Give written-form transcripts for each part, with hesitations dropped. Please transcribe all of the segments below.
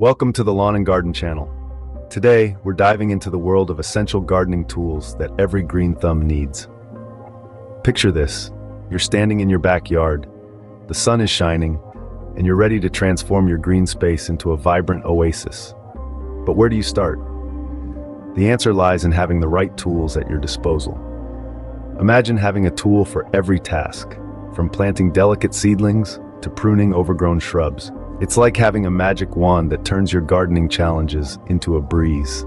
Welcome to the Lawn and Garden channel. Today, we're diving into the world of essential gardening tools that every green thumb needs. Picture this. You're standing in your backyard, the sun is shining, and you're ready to transform your green space into a vibrant oasis. But where do you start? The answer lies in having the right tools at your disposal. Imagine having a tool for every task, from planting delicate seedlings to pruning overgrown shrubs. It's like having a magic wand that turns your gardening challenges into a breeze.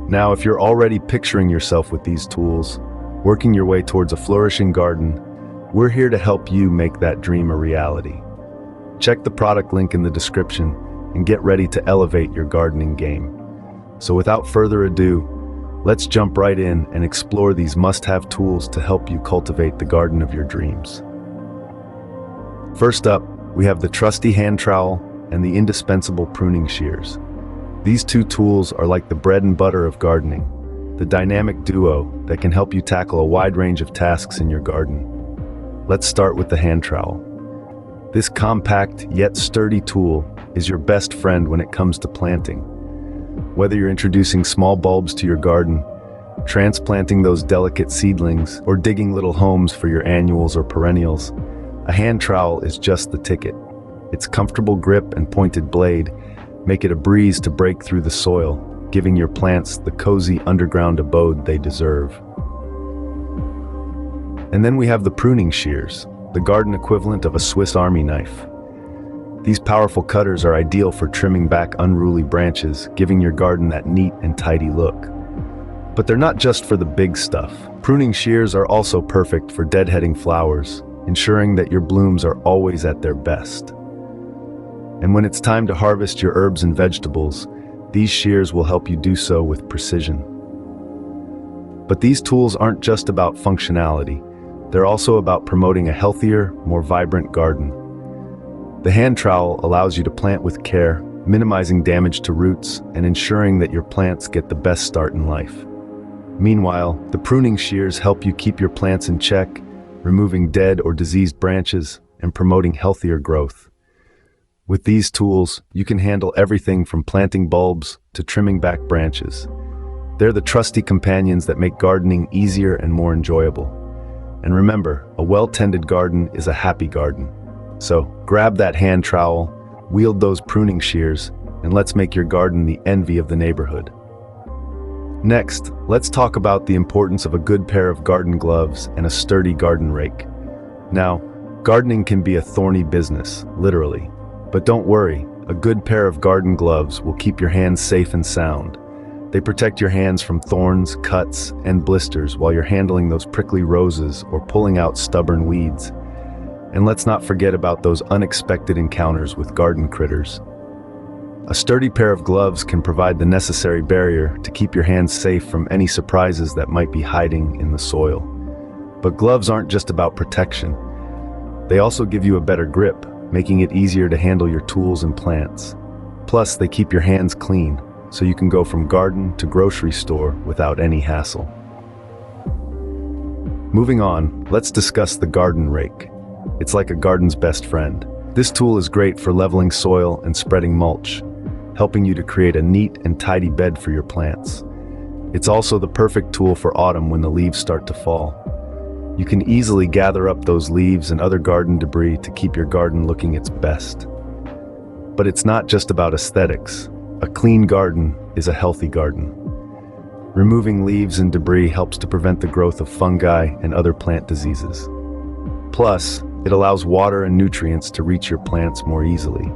Now, if you're already picturing yourself with these tools, working your way towards a flourishing garden, we're here to help you make that dream a reality. Check the product link in the description and get ready to elevate your gardening game. So without further ado, let's jump right in and explore these must-have tools to help you cultivate the garden of your dreams. First up, we have the trusty hand trowel and the indispensable pruning shears. These two tools are like the bread and butter of gardening, the dynamic duo that can help you tackle a wide range of tasks in your garden. Let's start with the hand trowel. This compact yet sturdy tool is your best friend when it comes to planting. Whether you're introducing small bulbs to your garden, transplanting those delicate seedlings, or digging little homes for your annuals or perennials, a hand trowel is just the ticket. Its comfortable grip and pointed blade make it a breeze to break through the soil, giving your plants the cozy underground abode they deserve. And then we have the pruning shears, the garden equivalent of a Swiss Army knife. These powerful cutters are ideal for trimming back unruly branches, giving your garden that neat and tidy look. But they're not just for the big stuff. Pruning shears are also perfect for deadheading flowers, ensuring that your blooms are always at their best. And when it's time to harvest your herbs and vegetables, these shears will help you do so with precision. But these tools aren't just about functionality. They're also about promoting a healthier, more vibrant garden. The hand trowel allows you to plant with care, minimizing damage to roots and ensuring that your plants get the best start in life. Meanwhile, the pruning shears help you keep your plants in check, removing dead or diseased branches and promoting healthier growth. With these tools, you can handle everything from planting bulbs to trimming back branches. They're the trusty companions that make gardening easier and more enjoyable. And remember, a well-tended garden is a happy garden. So grab that hand trowel, wield those pruning shears, and let's make your garden the envy of the neighborhood. Next, let's talk about the importance of a good pair of garden gloves and a sturdy garden rake. Now, gardening can be a thorny business, literally. But don't worry, a good pair of garden gloves will keep your hands safe and sound. They protect your hands from thorns, cuts, and blisters while you're handling those prickly roses or pulling out stubborn weeds. And let's not forget about those unexpected encounters with garden critters. A sturdy pair of gloves can provide the necessary barrier to keep your hands safe from any surprises that might be hiding in the soil. But gloves aren't just about protection. They also give you a better grip, making it easier to handle your tools and plants. Plus, they keep your hands clean, so you can go from garden to grocery store without any hassle. Moving on, let's discuss the garden rake. It's like a garden's best friend. This tool is great for leveling soil and spreading mulch, helping you to create a neat and tidy bed for your plants. It's also the perfect tool for autumn when the leaves start to fall. You can easily gather up those leaves and other garden debris to keep your garden looking its best. But it's not just about aesthetics. A clean garden is a healthy garden. Removing leaves and debris helps to prevent the growth of fungi and other plant diseases. Plus, it allows water and nutrients to reach your plants more easily.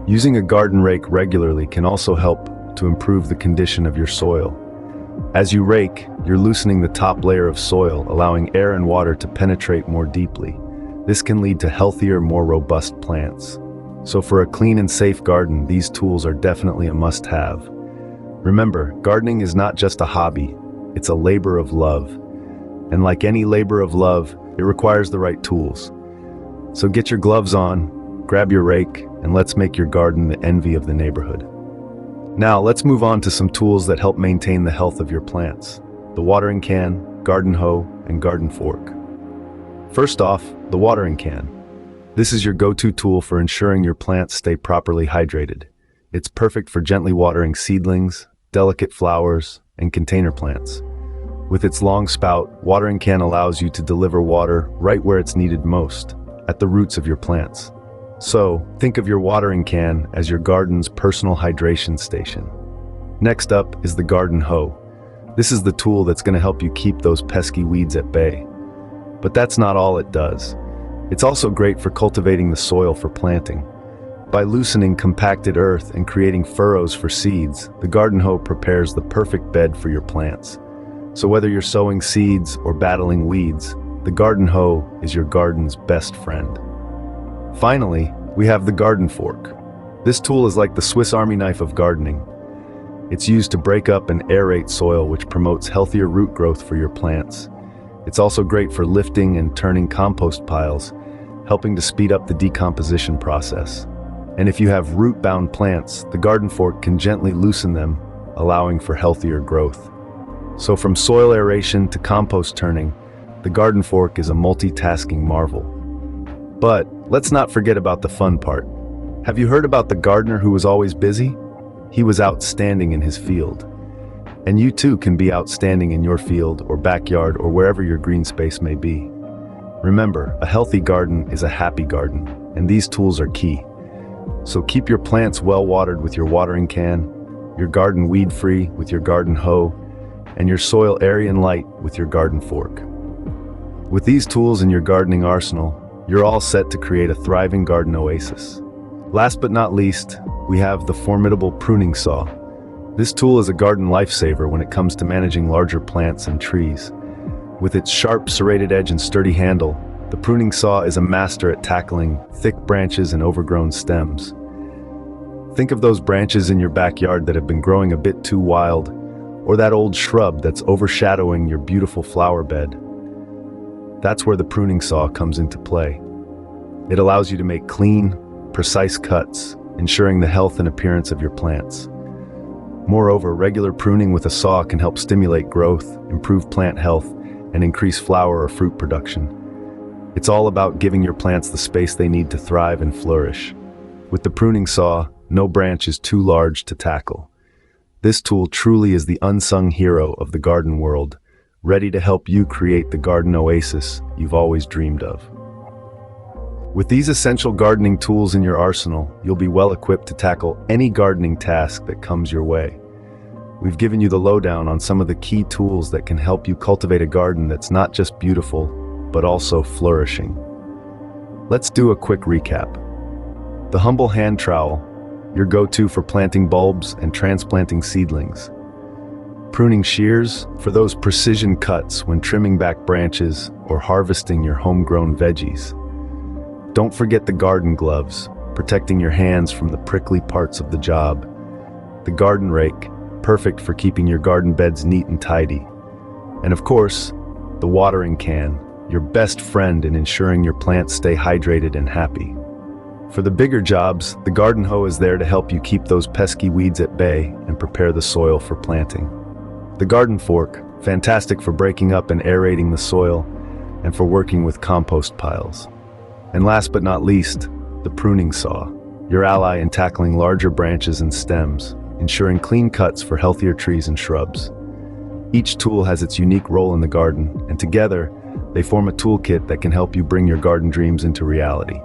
Using a garden rake regularly can also help to improve the condition of your soil. As you rake, you're loosening the top layer of soil, allowing air and water to penetrate more deeply. This can lead to healthier, more robust plants. So for a clean and safe garden, these tools are definitely a must-have. Remember, gardening is not just a hobby, it's a labor of love. And like any labor of love, it requires the right tools. So get your gloves on, grab your rake, and let's make your garden the envy of the neighborhood. Now, let's move on to some tools that help maintain the health of your plants. The watering can, garden hoe, and garden fork. First off, the watering can. This is your go-to tool for ensuring your plants stay properly hydrated. It's perfect for gently watering seedlings, delicate flowers, and container plants. With its long spout, watering can allows you to deliver water right where it's needed most, at the roots of your plants. So, think of your watering can as your garden's personal hydration station. Next up is the Garden Hoe. This is the tool that's going to help you keep those pesky weeds at bay. But that's not all it does. It's also great for cultivating the soil for planting. By loosening compacted earth and creating furrows for seeds, the Garden Hoe prepares the perfect bed for your plants. So whether you're sowing seeds or battling weeds, the Garden Hoe is your garden's best friend. Finally, we have the garden fork. This tool is like the Swiss Army knife of gardening. It's used to break up and aerate soil, which promotes healthier root growth for your plants. It's also great for lifting and turning compost piles, helping to speed up the decomposition process. And if you have root-bound plants, the garden fork can gently loosen them, allowing for healthier growth. So from soil aeration to compost turning, the garden fork is a multitasking marvel. But let's not forget about the fun part. Have you heard about the gardener who was always busy? He was outstanding in his field. And you too can be outstanding in your field or backyard or wherever your green space may be. Remember, a healthy garden is a happy garden, and these tools are key. So keep your plants well watered with your watering can, your garden weed-free with your garden hoe, and your soil airy and light with your garden fork. With these tools in your gardening arsenal, you're all set to create a thriving garden oasis. Last but not least, we have the formidable pruning saw. This tool is a garden lifesaver when it comes to managing larger plants and trees. With its sharp serrated edge and sturdy handle, the pruning saw is a master at tackling thick branches and overgrown stems. Think of those branches in your backyard that have been growing a bit too wild, or that old shrub that's overshadowing your beautiful flower bed. That's where the pruning saw comes into play. It allows you to make clean, precise cuts, ensuring the health and appearance of your plants. Moreover, regular pruning with a saw can help stimulate growth, improve plant health, and increase flower or fruit production. It's all about giving your plants the space they need to thrive and flourish. With the pruning saw, no branch is too large to tackle. This tool truly is the unsung hero of the garden world, ready to help you create the garden oasis you've always dreamed of. With these essential gardening tools in your arsenal, you'll be well equipped to tackle any gardening task that comes your way. We've given you the lowdown on some of the key tools that can help you cultivate a garden that's not just beautiful, but also flourishing. Let's do a quick recap. The humble hand trowel, your go-to for planting bulbs and transplanting seedlings. Pruning shears, for those precision cuts when trimming back branches or harvesting your homegrown veggies. Don't forget the garden gloves, protecting your hands from the prickly parts of the job. The Garden Rake, perfect for keeping your garden beds neat and tidy. And of course, the watering can, your best friend in ensuring your plants stay hydrated and happy. For the bigger jobs, the Garden Hoe is there to help you keep those pesky weeds at bay and prepare the soil for planting. The Garden Fork, fantastic for breaking up and aerating the soil and for working with compost piles. And last but not least, the Pruning Saw, your ally in tackling larger branches and stems, ensuring clean cuts for healthier trees and shrubs. Each tool has its unique role in the garden, and together, they form a toolkit that can help you bring your garden dreams into reality.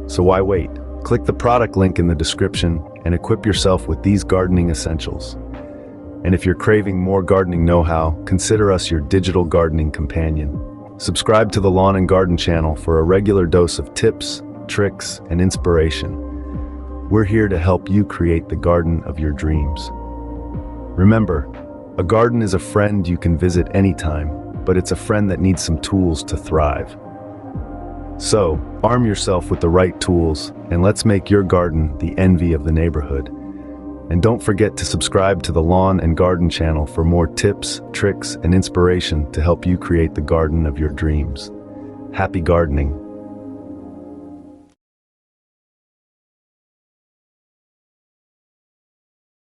So why wait? Click the product link in the description and equip yourself with these gardening essentials. And if you're craving more gardening know-how, consider us your digital gardening companion. Subscribe to the Lawn and Garden channel for a regular dose of tips, tricks, and inspiration. We're here to help you create the garden of your dreams. Remember, a garden is a friend you can visit anytime, but it's a friend that needs some tools to thrive. So, arm yourself with the right tools, and let's make your garden the envy of the neighborhood. And don't forget to subscribe to the Lawn and Garden channel for more tips, tricks, and inspiration to help you create the garden of your dreams. Happy gardening!